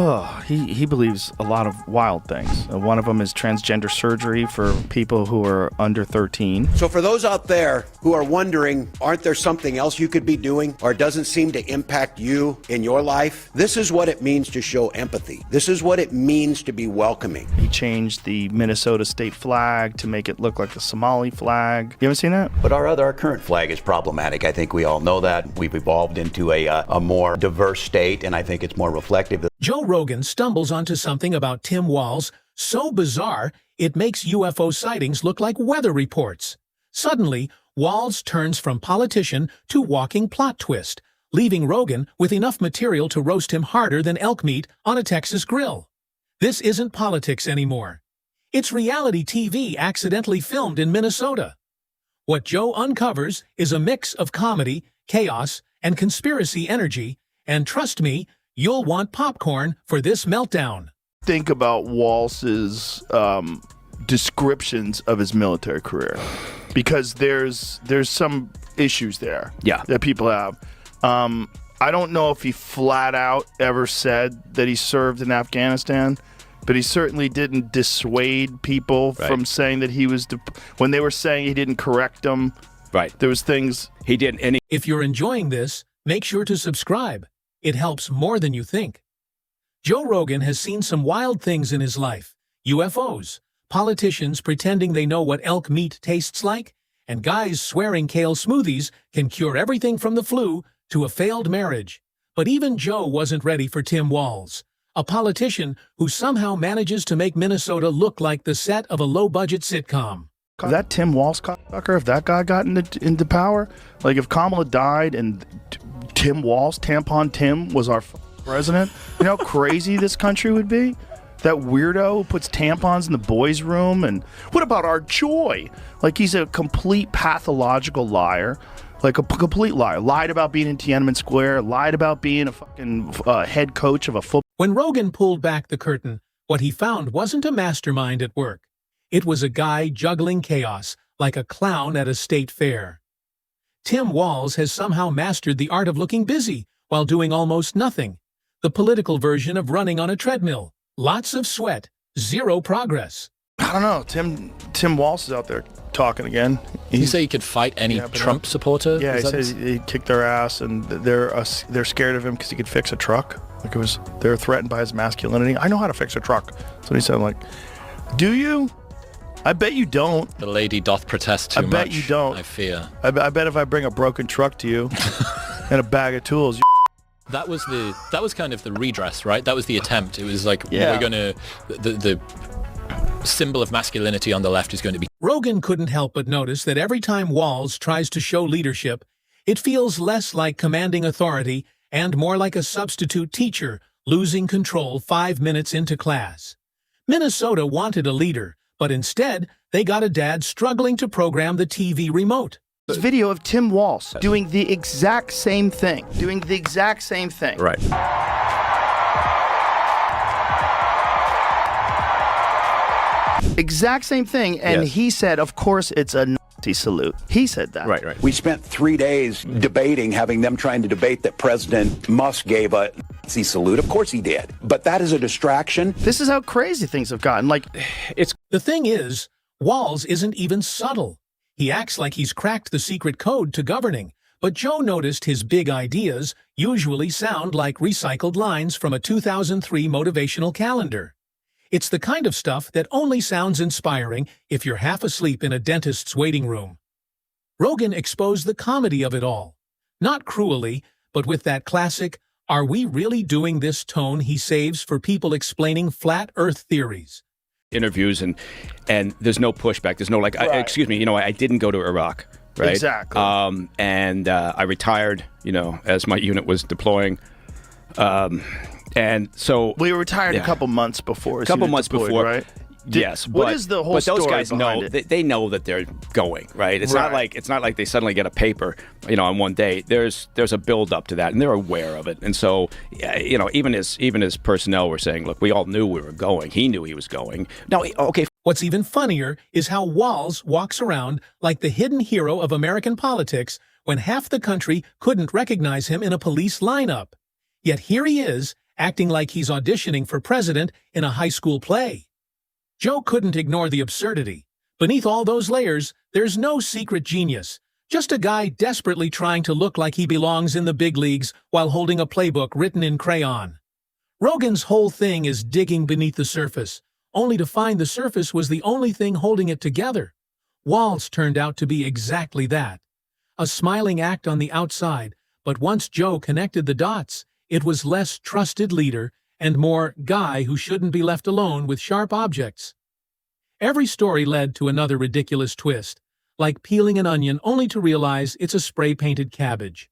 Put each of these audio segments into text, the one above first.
Oh, he believes a lot of wild things. One of them is transgender surgery for people who are under 13. So for those out there who are wondering, aren't there something else you could be doing or doesn't seem to impact you in your life? This is what it means to show empathy. This is what it means to be welcoming. He changed the Minnesota state flag to make it look like the Somali flag. You haven't seen that? But our current flag is problematic. I think we all know that. We've evolved into a more diverse state, and I think it's more reflective. Joe Rogan stumbles onto something about Tim Walz so bizarre it makes UFO sightings look like weather reports. Suddenly, Walz turns from politician to walking plot twist, leaving Rogan with enough material to roast him harder than elk meat on a Texas grill. This isn't politics anymore. It's reality TV accidentally filmed in Minnesota. What Joe uncovers is a mix of comedy, chaos, and conspiracy energy, and trust me, you'll want popcorn for this meltdown. Think about Walz's descriptions of his military career, because there's some issues there that people have. I don't know if he flat out ever said that he served in Afghanistan, but he certainly didn't dissuade people from saying that he was, when they were saying he didn't correct them. Right. There was things he didn't. And if you're enjoying this, make sure to subscribe. It helps more than you think. Joe Rogan has seen some wild things in his life. UFOs, politicians pretending they know what elk meat tastes like, and guys swearing kale smoothies can cure everything from the flu to a failed marriage. But even Joe wasn't ready for Tim Walz, a politician who somehow manages to make Minnesota look like the set of a low-budget sitcom. If that Tim Walz cocksucker, if that guy got into power, like if Kamala died and Tim Walz, Tampon Tim, was our president, you know how crazy this country would be? That weirdo who puts tampons in the boys' room, and what about our joy? Like, he's a complete pathological liar, like a complete liar. Lied about being in Tiananmen Square, lied about being a fucking head coach of a football. When Rogan pulled back the curtain, what he found wasn't a mastermind at work. It was a guy juggling chaos like a clown at a state fair. Tim Walz has somehow mastered the art of looking busy while doing almost nothing. The political version of running on a treadmill. Lots of sweat, zero progress. I don't know. Tim Walz is out there talking again. Did you say he could fight any Trump supporter? Yeah, he says he kicked their ass, and they're scared of him because he could fix a truck. Like they're threatened by his masculinity. I know how to fix a truck. So he said, like, do you? I bet you don't. The lady doth protest too much. I bet you don't. I fear. I bet if I bring a broken truck to you and a bag of tools, that was kind of the redress, right? That was the attempt. It was like, we're gonna the symbol of masculinity on the left is going to be. Rogan couldn't help but notice that every time Walz tries to show leadership, it feels less like commanding authority and more like a substitute teacher losing control 5 minutes into class. Minnesota wanted a leader, but instead, they got a dad struggling to program the TV remote. This video of Tim Walz doing the exact same thing. Right. Exact same thing, and he said, of course, it's a Nazi salute. He said that. Right. We spent 3 days debating, having them trying to debate that President Musk gave a Nazi salute. Of course he did. But that is a distraction. This is how crazy things have gotten. Like, The thing is, Walz isn't even subtle. He acts like he's cracked the secret code to governing, but Joe noticed his big ideas usually sound like recycled lines from a 2003 motivational calendar. It's the kind of stuff that only sounds inspiring if you're half asleep in a dentist's waiting room. Rogan exposed the comedy of it all. Not cruelly, but with that classic, "Are we really doing this?" tone he saves for people explaining flat earth theories. Interviews and there's no pushback. There's no like, excuse me, I didn't go to Iraq, right? Exactly. And I retired, as my unit was deploying. And so we were retired a couple months before. A couple months before, right? Yes. What is the whole but those story guys know they know that they're going, right? It's not like they suddenly get a paper, on one day. There's a build up to that, and they're aware of it. And so, even his personnel were saying, look, we all knew we were going. He knew he was going. Now, okay. What's even funnier is how Walz walks around like the hidden hero of American politics when half the country couldn't recognize him in a police lineup. Yet here he is, acting like he's auditioning for president in a high school play. Joe couldn't ignore the absurdity. Beneath all those layers, there's no secret genius, just a guy desperately trying to look like he belongs in the big leagues while holding a playbook written in crayon. Rogan's whole thing is digging beneath the surface, only to find the surface was the only thing holding it together. Walz turned out to be exactly that. A smiling act on the outside, but once Joe connected the dots, it was less trusted leader and more guy who shouldn't be left alone with sharp objects. Every story led to another ridiculous twist, like peeling an onion only to realize it's a spray-painted cabbage.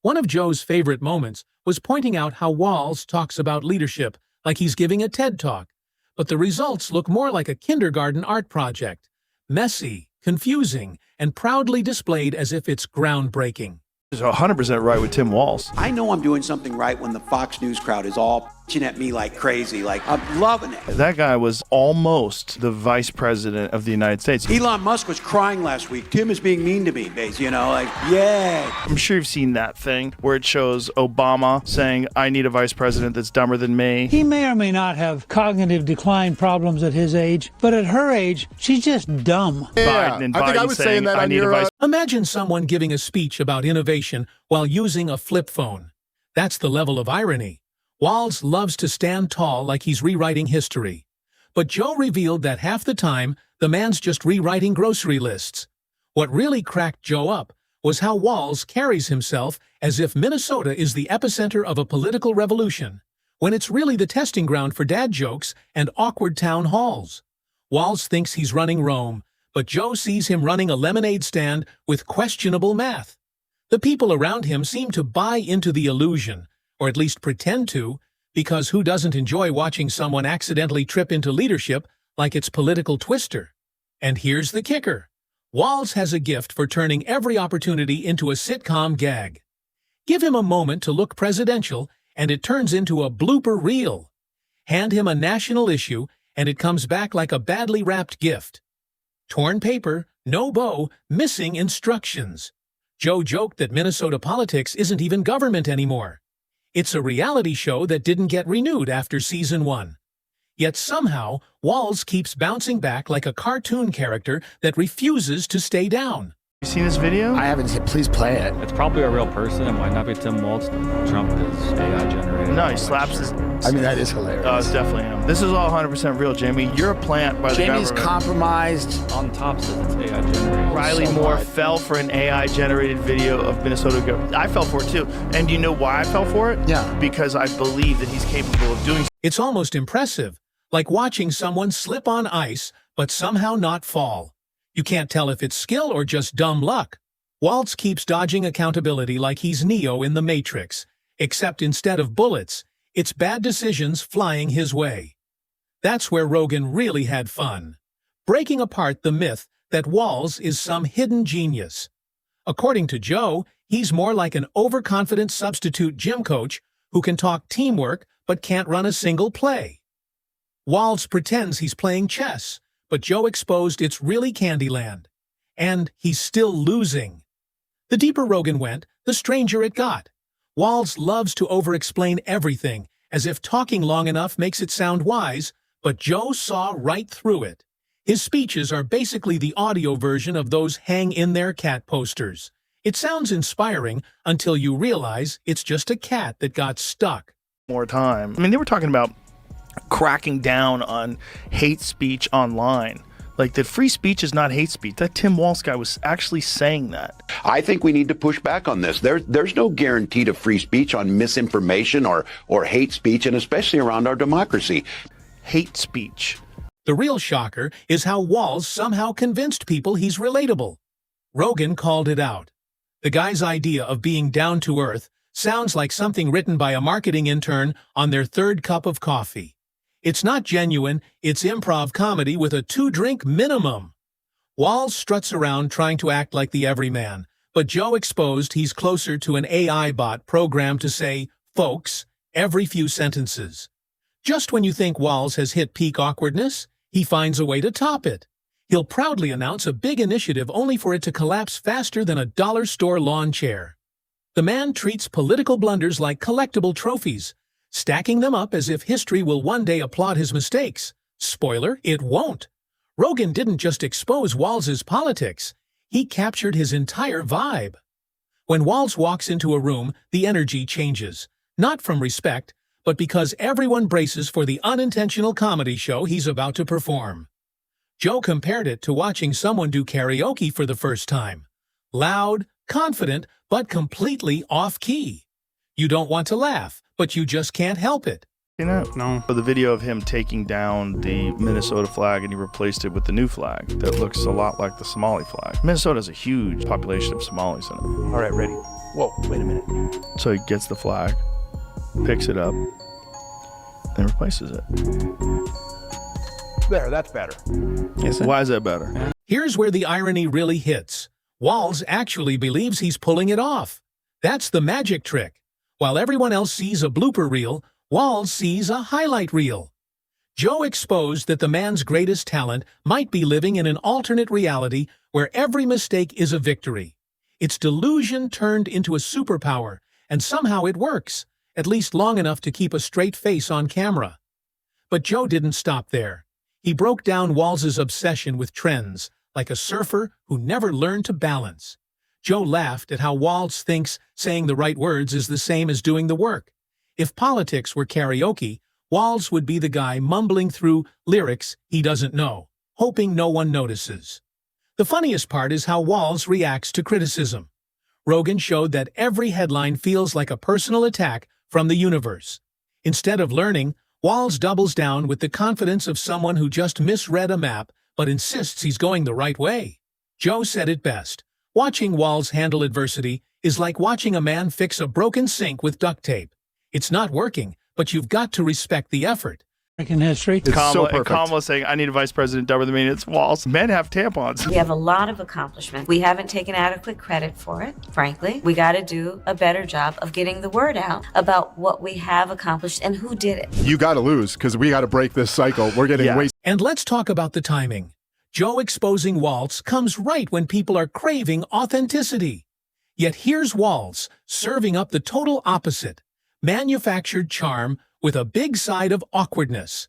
One of Joe's favorite moments was pointing out how Walz talks about leadership like he's giving a TED Talk, but the results look more like a kindergarten art project, messy, confusing, and proudly displayed as if it's groundbreaking. He's 100% right with Tim Walz. I know I'm doing something right when the Fox News crowd is all pitching at me like crazy. Like, I'm loving it. That guy was almost the vice president of the United States. Elon Musk was crying last week. Tim is being mean to me, base, you know, like, yeah. I'm sure you've seen that thing where it shows Obama saying, I need a vice president that's dumber than me. He may or may not have cognitive decline problems at his age, but at her age, she's just dumb. Biden and I think Biden I was saying that I on need your, a vice. Imagine someone giving a speech about innovation while using a flip phone. That's the level of irony. Walz loves to stand tall like he's rewriting history. But Joe revealed that half the time, the man's just rewriting grocery lists. What really cracked Joe up was how Walz carries himself as if Minnesota is the epicenter of a political revolution, when it's really the testing ground for dad jokes and awkward town halls. Walz thinks he's running Rome, but Joe sees him running a lemonade stand with questionable math. The people around him seem to buy into the illusion, or at least pretend to, because who doesn't enjoy watching someone accidentally trip into leadership like it's political twister? And here's the kicker. Walz has a gift for turning every opportunity into a sitcom gag. Give him a moment to look presidential, and it turns into a blooper reel. Hand him a national issue, and it comes back like a badly wrapped gift. Torn paper, no bow, missing instructions. Joe joked that Minnesota politics isn't even government anymore. It's a reality show that didn't get renewed after season 1. Yet somehow, Walz keeps bouncing back like a cartoon character that refuses to stay down. You seen this video? I haven't seen. Please play it. It's probably a real person. It might not be Tim Walz. Trump is AI generated. No, he slaps his... I mean, that is hilarious. Oh, it's definitely him. This is all 100% real, Jamie. You're a plant by the Jamie's government. compromised. On top says it's AI generated. Riley so Moore hard. fell for an AI-generated video of Minnesota government. I fell for it, too. And do you know why I fell for it? Yeah. Because I believe that he's capable of doing. It's almost impressive, like watching someone slip on ice but somehow not fall. You can't tell if it's skill or just dumb luck. Walz keeps dodging accountability like he's Neo in the Matrix, except instead of bullets, it's bad decisions flying his way. That's where Rogan really had fun, breaking apart the myth that Walz is some hidden genius. According to Joe, he's more like an overconfident substitute gym coach who can talk teamwork but can't run a single play. Walz pretends he's playing chess, but Joe exposed it's really Candyland. And he's still losing. The deeper Rogan went, the stranger it got. Walz loves to over-explain everything, as if talking long enough makes it sound wise, but Joe saw right through it. His speeches are basically the audio version of those hang-in-there cat posters. It sounds inspiring until you realize it's just a cat that got stuck. More time. I mean, they were talking about cracking down on hate speech online. Like, that free speech is not hate speech. That Tim Walz guy was actually saying that. I think we need to push back on this. There's no guarantee to free speech on misinformation or hate speech, and especially around our democracy. Hate speech. The real shocker is how Walz somehow convinced people he's relatable. Rogan called it out. The guy's idea of being down to earth sounds like something written by a marketing intern on their third cup of coffee. It's not genuine, it's improv comedy with a 2-drink minimum. Walz struts around trying to act like the everyman, but Joe exposed he's closer to an AI bot programmed to say, folks, every few sentences. Just when you think Walz has hit peak awkwardness, he finds a way to top it. He'll proudly announce a big initiative only for it to collapse faster than a dollar store lawn chair. The man treats political blunders like collectible trophies, stacking them up as if history will one day applaud his mistakes. Spoiler, it won't. Rogan didn't just expose Walz's politics, he captured his entire vibe. When Walz walks into a room, the energy changes, not from respect, but because everyone braces for the unintentional comedy show he's about to perform. Joe compared it to watching someone do karaoke for the first time. Loud, confident, but completely off-key. You don't want to laugh, but you just can't help it. You know? No. The video of him taking down the Minnesota flag and he replaced it with the new flag that looks a lot like the Somali flag. Minnesota has a huge population of Somalis in it. All right, ready. Whoa, wait a minute. So he gets the flag, picks it up, and replaces it. There, that's better. Why is that better? Here's where the irony really hits. Walz actually believes he's pulling it off. That's the magic trick. While everyone else sees a blooper reel, Walz sees a highlight reel. Joe exposed that the man's greatest talent might be living in an alternate reality where every mistake is a victory. It's delusion turned into a superpower, and somehow it works, at least long enough to keep a straight face on camera. But Joe didn't stop there. He broke down Walz's obsession with trends, like a surfer who never learned to balance. Joe laughed at how Walz thinks saying the right words is the same as doing the work. If politics were karaoke, Walz would be the guy mumbling through lyrics he doesn't know, hoping no one notices. The funniest part is how Walz reacts to criticism. Rogan showed that every headline feels like a personal attack from the universe. Instead of learning, Walz doubles down with the confidence of someone who just misread a map but insists he's going the right way. Joe said it best. Watching Walz handle adversity is like watching a man fix a broken sink with duct tape. It's not working, but you've got to respect the effort. American history. Kamala saying, I need a vice president dumber than me. It's Walz. Men have tampons. We have a lot of accomplishments. We haven't taken adequate credit for it, frankly. We got to do a better job of getting the word out about what we have accomplished and who did it. You got to lose because we got to break this cycle. We're getting way. And let's talk about the timing. Joe exposing Walz comes right when people are craving authenticity. Yet here's Walz serving up the total opposite. Manufactured charm with a big side of awkwardness.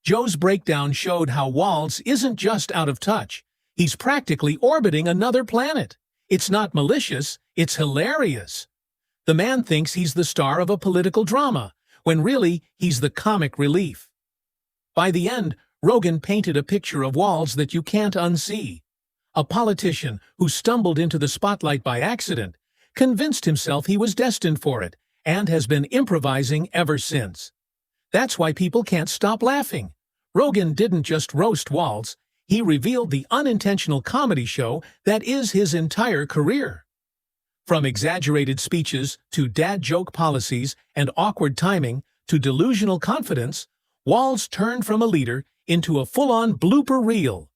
Joe's breakdown showed how Walz isn't just out of touch. He's practically orbiting another planet. It's not malicious, it's hilarious. The man thinks he's the star of a political drama, when really he's the comic relief. By the end, Rogan painted a picture of Walz that you can't unsee. A politician who stumbled into the spotlight by accident, convinced himself he was destined for it, and has been improvising ever since. That's why people can't stop laughing. Rogan didn't just roast Walz, he revealed the unintentional comedy show that is his entire career. From exaggerated speeches to dad joke policies and awkward timing to delusional confidence, Walz turned from a leader into a full-on blooper reel.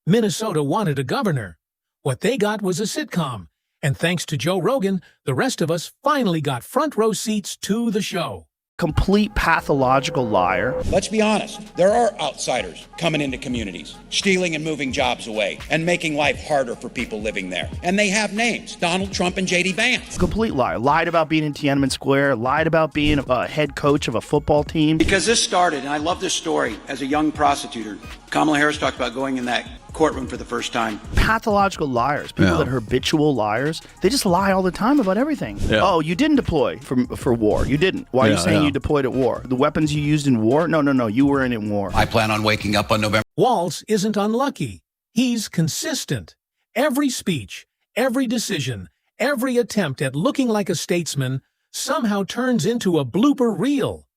Minnesota wanted a governor. What they got was a sitcom. And thanks to Joe Rogan, the rest of us finally got front row seats to the show. Complete pathological liar. Let's be honest, there are outsiders coming into communities, stealing and moving jobs away, and making life harder for people living there. And they have names, Donald Trump and J.D. Vance. Complete liar. Lied about being in Tiananmen Square, lied about being a head coach of a football team. Because this started, and I love this story, as a young prosecutor. Kamala Harris talked about going in that courtroom for the first time. Pathological liars. People that are habitual liars. They just lie all the time about everything. Yeah. Oh, you didn't deploy for war. You didn't. Why are you saying you deployed at war? The weapons you used in war? No. You were in war. I plan on waking up on November. Walz isn't unlucky. He's consistent. Every speech, every decision, every attempt at looking like a statesman somehow turns into a blooper reel.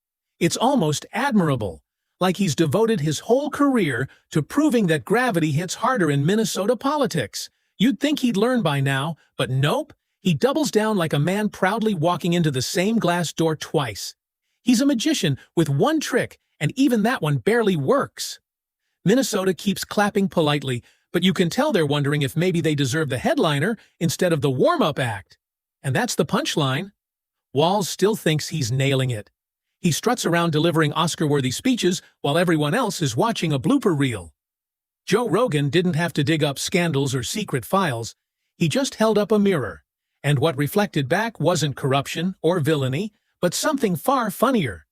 It's almost admirable. Like he's devoted his whole career to proving that gravity hits harder in Minnesota politics. You'd think he'd learn by now, but nope, he doubles down like a man proudly walking into the same glass door twice. He's a magician with one trick, and even that one barely works. Minnesota keeps clapping politely, but you can tell they're wondering if maybe they deserve the headliner instead of the warm-up act. And that's the punchline. Walz still thinks he's nailing it. He struts around delivering Oscar-worthy speeches while everyone else is watching a blooper reel. Joe Rogan didn't have to dig up scandals or secret files. He just held up a mirror, and what reflected back wasn't corruption or villainy, but something far funnier.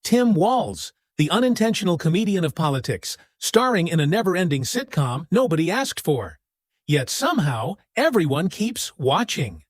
Tim Walz, the unintentional comedian of politics, starring in a never-ending sitcom nobody asked for. Yet somehow, everyone keeps watching.